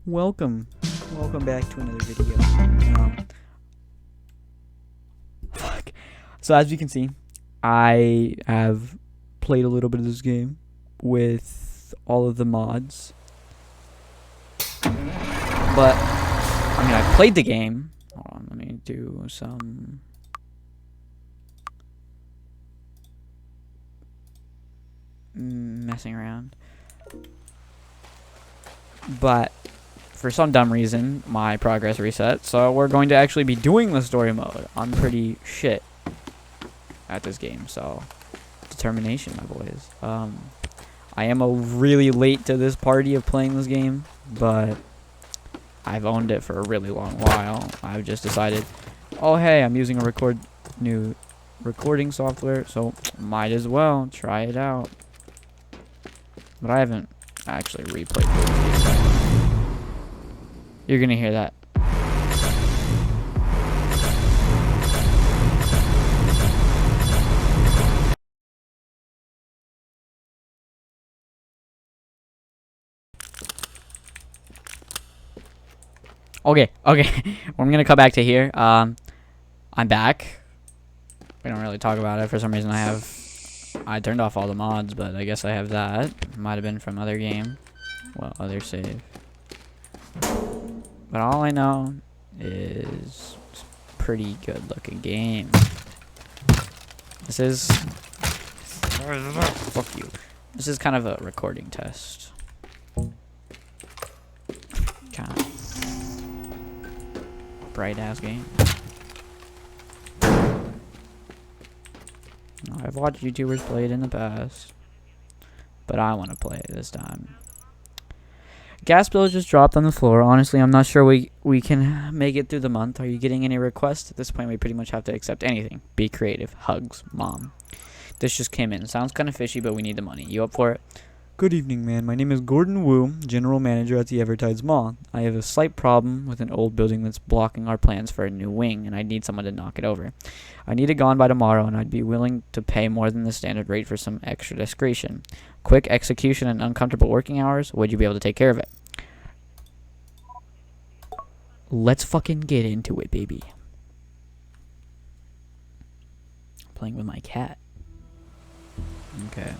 Welcome back to another video. Fuck. So as you can see, I have played a little bit of this game with all of the mods, but I played the game. Hold on, let me do some. Messing around, but for some dumb reason my progress reset, so we're going to actually be doing the story mode. I'm pretty shit at this game, so determination, my boys. I am really late to this party of playing this game, but I've owned it for a really long while. I've just decided, oh hey, I'm using a new recording software, so might as well try it out. But I haven't actually replayed it. You're gonna hear that. Okay. I'm gonna come back to here. I'm back. We don't really talk about it. For some reason I turned off all the mods, but I guess I have that. Might have been from other game. Well, other save. But all I know is it's a pretty good looking game. This is... Fuck you. This is kind of a recording test. Kind of bright ass game. I've watched YouTubers play it in the past, but I want to play it this time. Gas bill just dropped on the floor. Honestly, I'm not sure we can make it through the month. Are you getting any requests? At this point, we pretty much have to accept anything. Be creative. Hugs, Mom. This just came in. Sounds kind of fishy, but we need the money. You up for it? Good evening, man. My name is Gordon Wu, General Manager at the Evertides Mall. I have a slight problem with an old building that's blocking our plans for a new wing, and I need someone to knock it over. I need it gone by tomorrow, and I'd be willing to pay more than the standard rate for some extra discretion. Quick execution and uncomfortable working hours. Would you be able to take care of it? Let's fucking get into it, baby. Playing with my cat. Okay.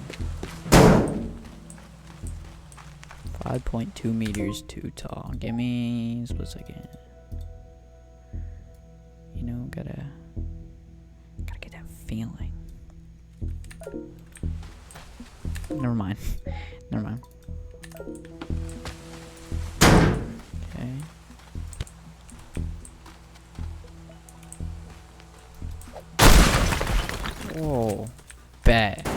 5.2 meters too tall. Give me a split second. You know, gotta get that feeling. Never mind. Okay. Whoa. Bad.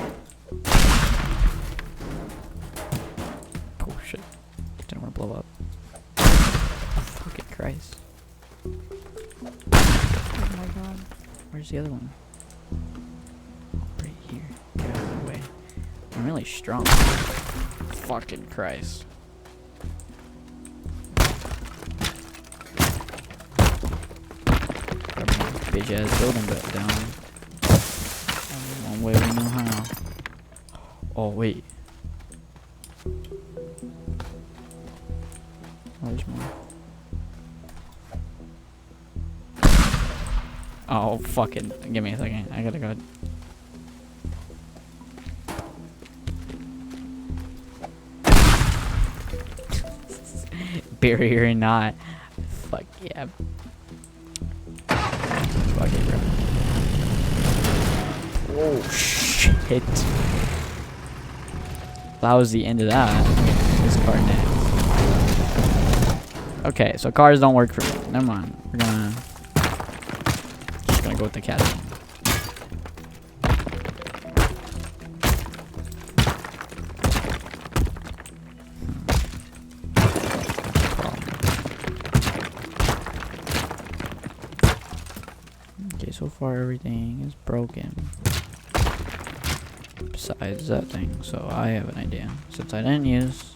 Oh shit. Didn't want to blow up. Fucking Christ. Oh my god. Where's the other one? Right here. Get out of the way. I'm really strong. Fucking Christ. Bitch ass building but down. One way we know how. Oh wait. Oh, there's more. Oh fucking! Give me a second. I gotta go. Barrier or not. Fuck yeah. Fuck it, bro. Oh shit. That was the end of that. This car next. Okay, so cars don't work for me. Never mind. We're just gonna go with the cat. Okay, so far everything is broken. Besides that thing, so I have an idea. Since I didn't use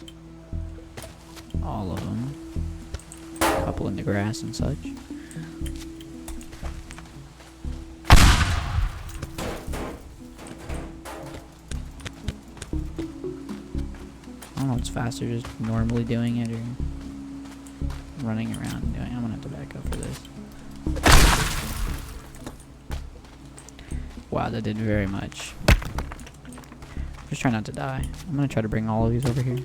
all of them, a couple in the grass and such. I don't know what's faster, just normally doing it or running around doing. I'm gonna have to back up for this. Wow, that did very much. Just try not to die. I'm gonna try to bring all of these over here.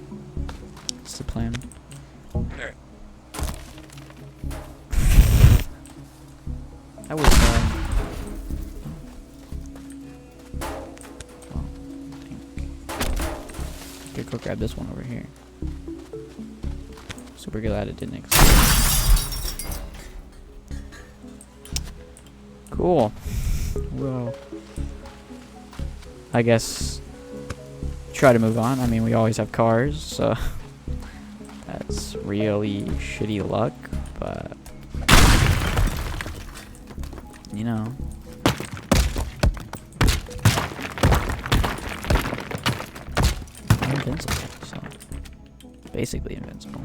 That's the plan. I was well, I think go grab this one over here. Super glad it didn't explode. Cool. Whoa. I guess try to move on. I mean, we always have cars, so that's really shitty luck, but you know. I'm invincible, so basically invincible.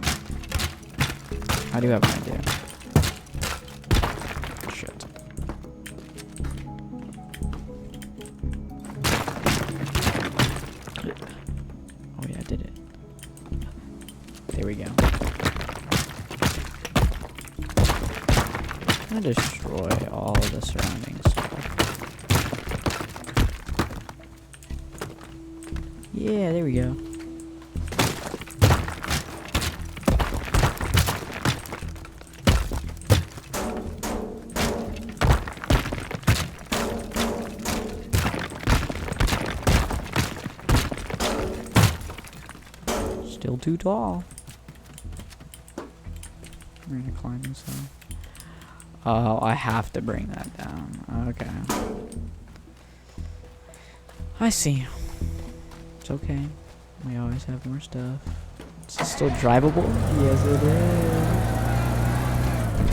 I do have an idea. Shit. Oh yeah, I did it. There we go. I'm gonna destroy all of the surrounding stuff. Yeah, there we go. Still too tall. We're gonna climb this up. Oh, I have to bring that down. Okay. I see. It's okay. We always have more stuff. Is it still drivable? Yes, it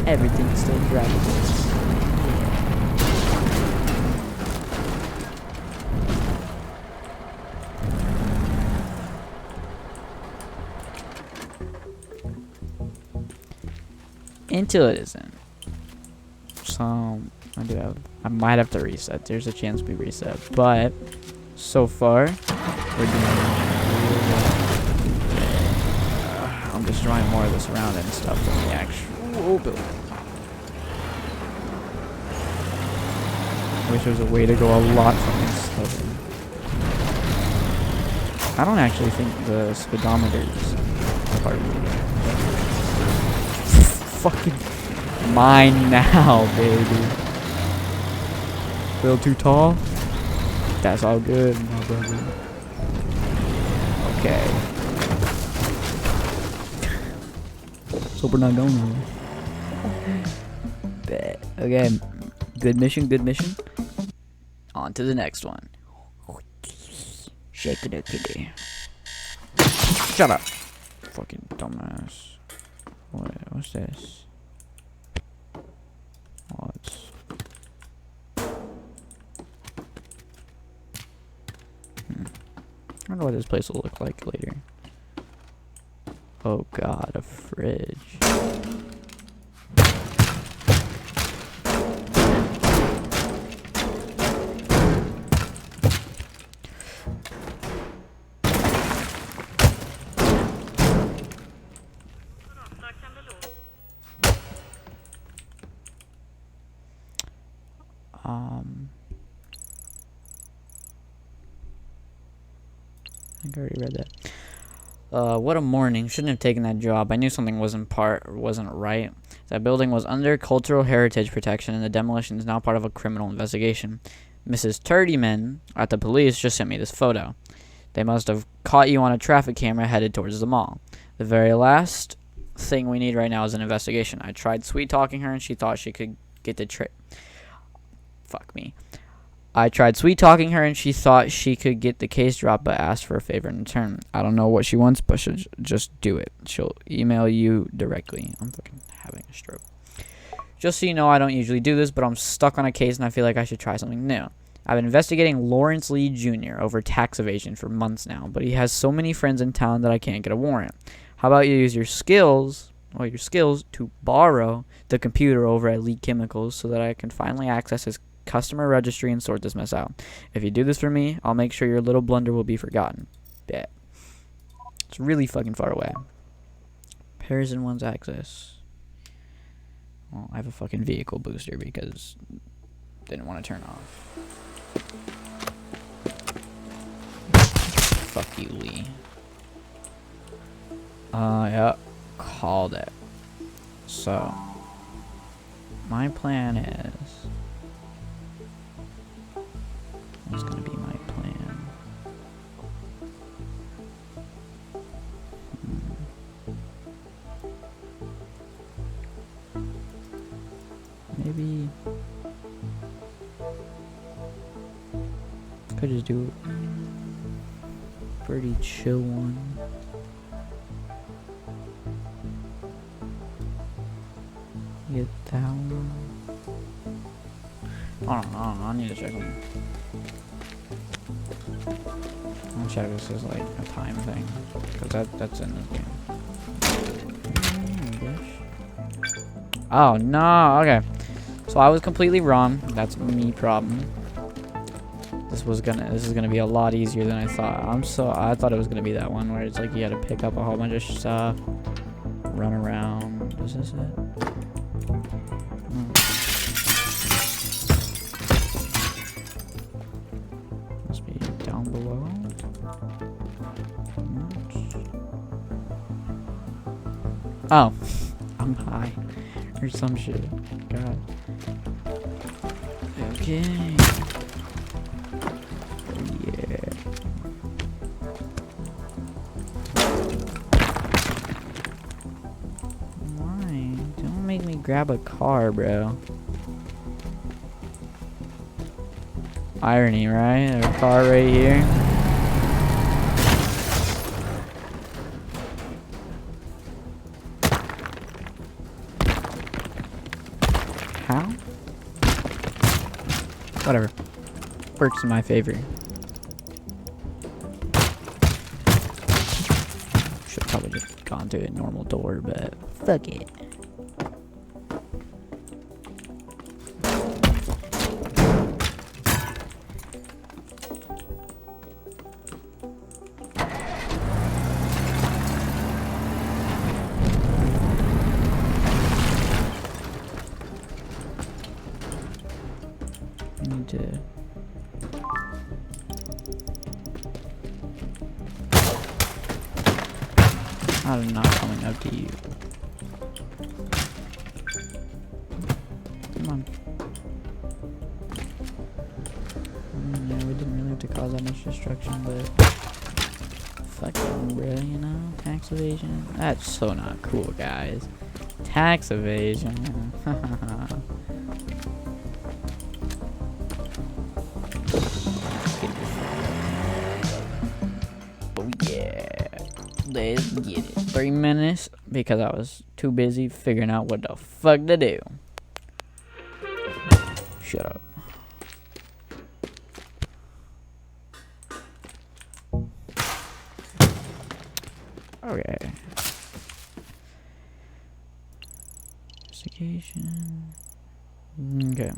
is. Everything's still drivable. Until it isn't. So I might have to reset. There's a chance we reset, but so far we're doing. I'm destroying more of the surrounding stuff than the actual building. I wish there was a way to go a lot from this stuff. I don't actually think the speedometer's part of it. Fucking mine now, baby. A little too tall? That's all good, my brother. Okay. So we're not going nowhere. Bet. Okay. Good mission, good mission. On to the next one. Shake it, kitty. Shut up. Fucking dumbass. What's this? Oh, it's... I wonder what this place will look like later. Oh god, a fridge. I think I already read that. What a morning. Shouldn't have taken that job. I knew something wasn't right. That building was under cultural heritage protection and the demolition is now part of a criminal investigation. Mrs. Turdyman at the police just sent me this photo. They must have caught you on a traffic camera headed towards the mall. The very last thing we need right now is an investigation. I tried sweet-talking her and she thought she could get the trick. Fuck me. I tried sweet-talking her and she thought she could get the case dropped but asked for a favor in return. I don't know what she wants, but she'll just do it. She'll email you directly. I'm fucking having a stroke. Just so you know, I don't usually do this, but I'm stuck on a case and I feel like I should try something new. I've been investigating Lawrence Lee Jr. over tax evasion for months now, but he has so many friends in town that I can't get a warrant. How about you use your skills to borrow the computer over at Lee Chemicals so that I can finally access his customer registry and sort this mess out. If you do this for me, I'll make sure your little blunder will be forgotten. Bet. It's really fucking far away. Repairs in one's access. Well, I have a fucking vehicle booster because didn't want to turn off. Fuck you, Lee. Yeah, called it. So, my plan is... What's gonna be my plan? Maybe... Could just do a pretty chill one. Get that one. Hold on, I need to check them. I'll check this as like a time thing, because that's in this game. Oh no, okay. So I was completely wrong. That's me problem. This is gonna be a lot easier than I thought. I thought it was gonna be that one where it's like you had to pick up a whole bunch of stuff, run around. Is this it? Must be down below. Oh, I'm high or some shit. God. Okay. Yeah. Why? Don't make me grab a car, bro. Irony, right? A car right here. How? Whatever. Works in my favor. Should probably just gone to a normal door, but fuck it. I need to... I'm not coming up to you. Come on. Yeah, we didn't really have to cause that much destruction, but... Fucking bro, you know? Tax evasion. That's so not cool, guys. Tax evasion. Oh yeah. Let's get it. 3 minutes because I was too busy figuring out what the fuck to do. Shut up. Okay. Investigation. Okay.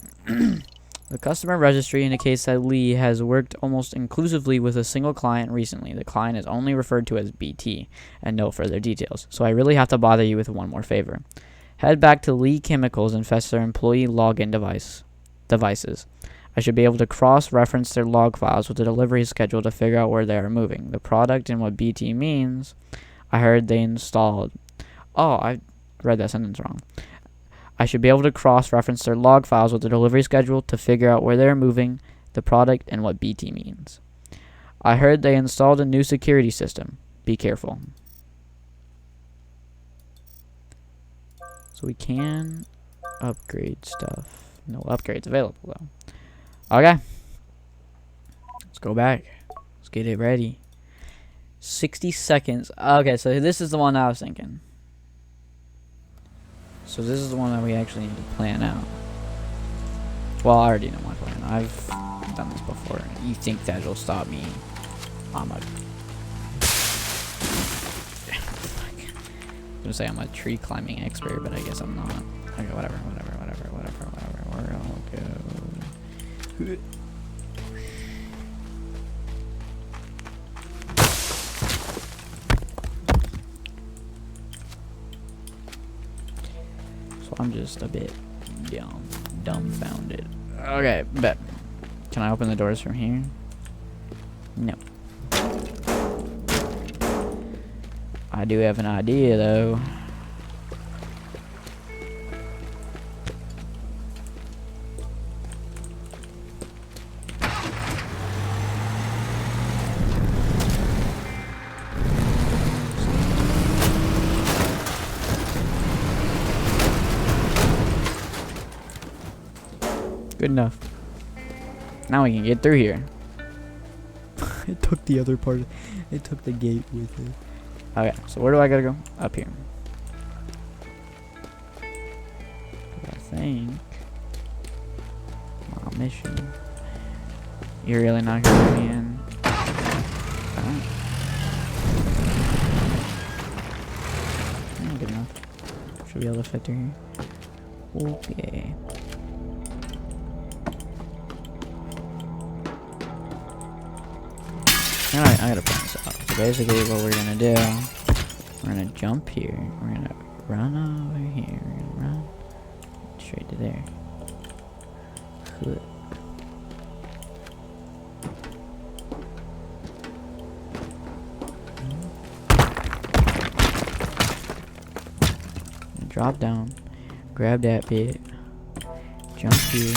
The customer registry indicates that Lee has worked almost exclusively with a single client recently. The client is only referred to as BT and no further details. So I really have to bother you with one more favor. Head back to Lee Chemicals and fetch their employee login devices. I should be able to cross-reference their log files with the delivery schedule to figure out where they are moving, the product, and what BT means. I heard they installed... Oh, I read that sentence wrong. I should be able to cross-reference their log files with the delivery schedule to figure out where they're moving, the product, and what BT means. I heard they installed a new security system. Be careful. So we can upgrade stuff. No upgrades available, though. Okay. Let's go back. Let's get it ready. 60 seconds. Okay, so this is the one I was thinking. So this is the one that we actually need to plan out. Well, I already know my plan. I've done this before. You think that it'll stop me? I'm gonna say I'm a tree climbing expert, but I guess I'm not. Okay, whatever. We're all go. so I'm just a bit dumbfounded. Okay, bet. Can I open the doors from here? No. I do have an idea, though. Good enough. Now we can get through here. It took the other part. It took the gate with it. Okay, so where do I gotta go? Up here. I think my mission. You're really not gonna let me in. Alright. Good enough. Should be able to fit through here. Okay. Alright, I gotta plan this out. So basically what we're gonna do, we're gonna jump here, we're gonna run over here, we're gonna run straight to there. Drop down, grab that bit, jump here.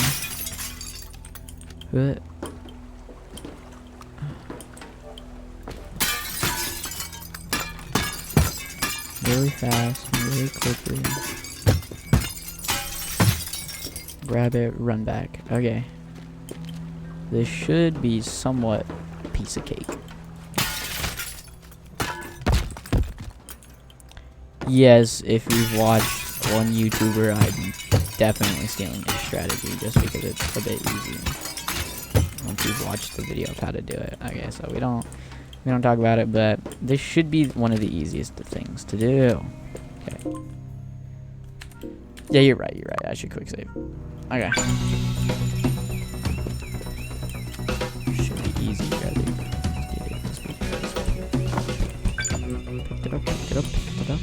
Good. Really fast, really quickly. Grab it, run back. Okay. This should be somewhat a piece of cake. Yes, if you've watched one YouTuber, I'm definitely stealing his strategy just because it's a bit easier. Once you've watched the video of how to do it. Okay, so we don't talk about it, but this should be one of the easiest things to do. Okay. Yeah, you're right. I should quick save. Okay. Should be easy, rather. Picked it up.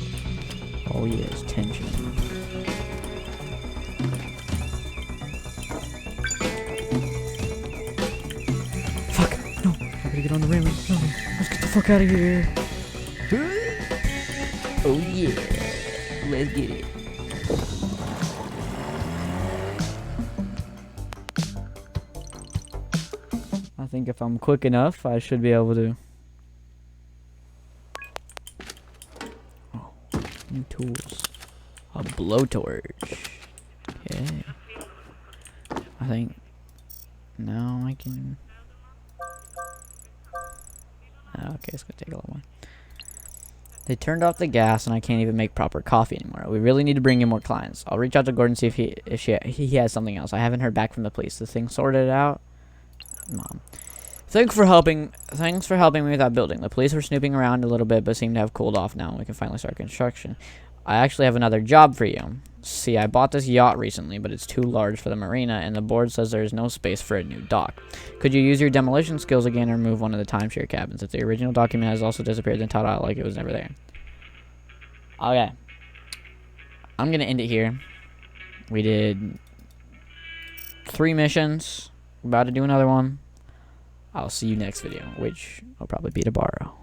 Oh yes, tension. Fuck! No! I gotta get on the rim. No, let's get the fuck out of here. Oh yeah. Let's get it. I think if I'm quick enough, I should be able to. Oh, new tools. A blowtorch. Okay. I think now I can. Okay, it's gonna take a little while. They turned off the gas, and I can't even make proper coffee anymore. We really need to bring in more clients. I'll reach out to Gordon, see if he has something else. I haven't heard back from the police. The thing sorted out. Mom. Thanks for helping me with that building. The police were snooping around a little bit, but seem to have cooled off now. We can finally start construction. I actually have another job for you. See, I bought this yacht recently, but it's too large for the marina, and the board says there is no space for a new dock. Could you use your demolition skills again or move one of the timeshare cabins? If the original document has also disappeared, then tot out like it was never there. Okay. I'm going to end it here. We did 3 missions. We're about to do another one. I'll see you next video, which will probably be tomorrow.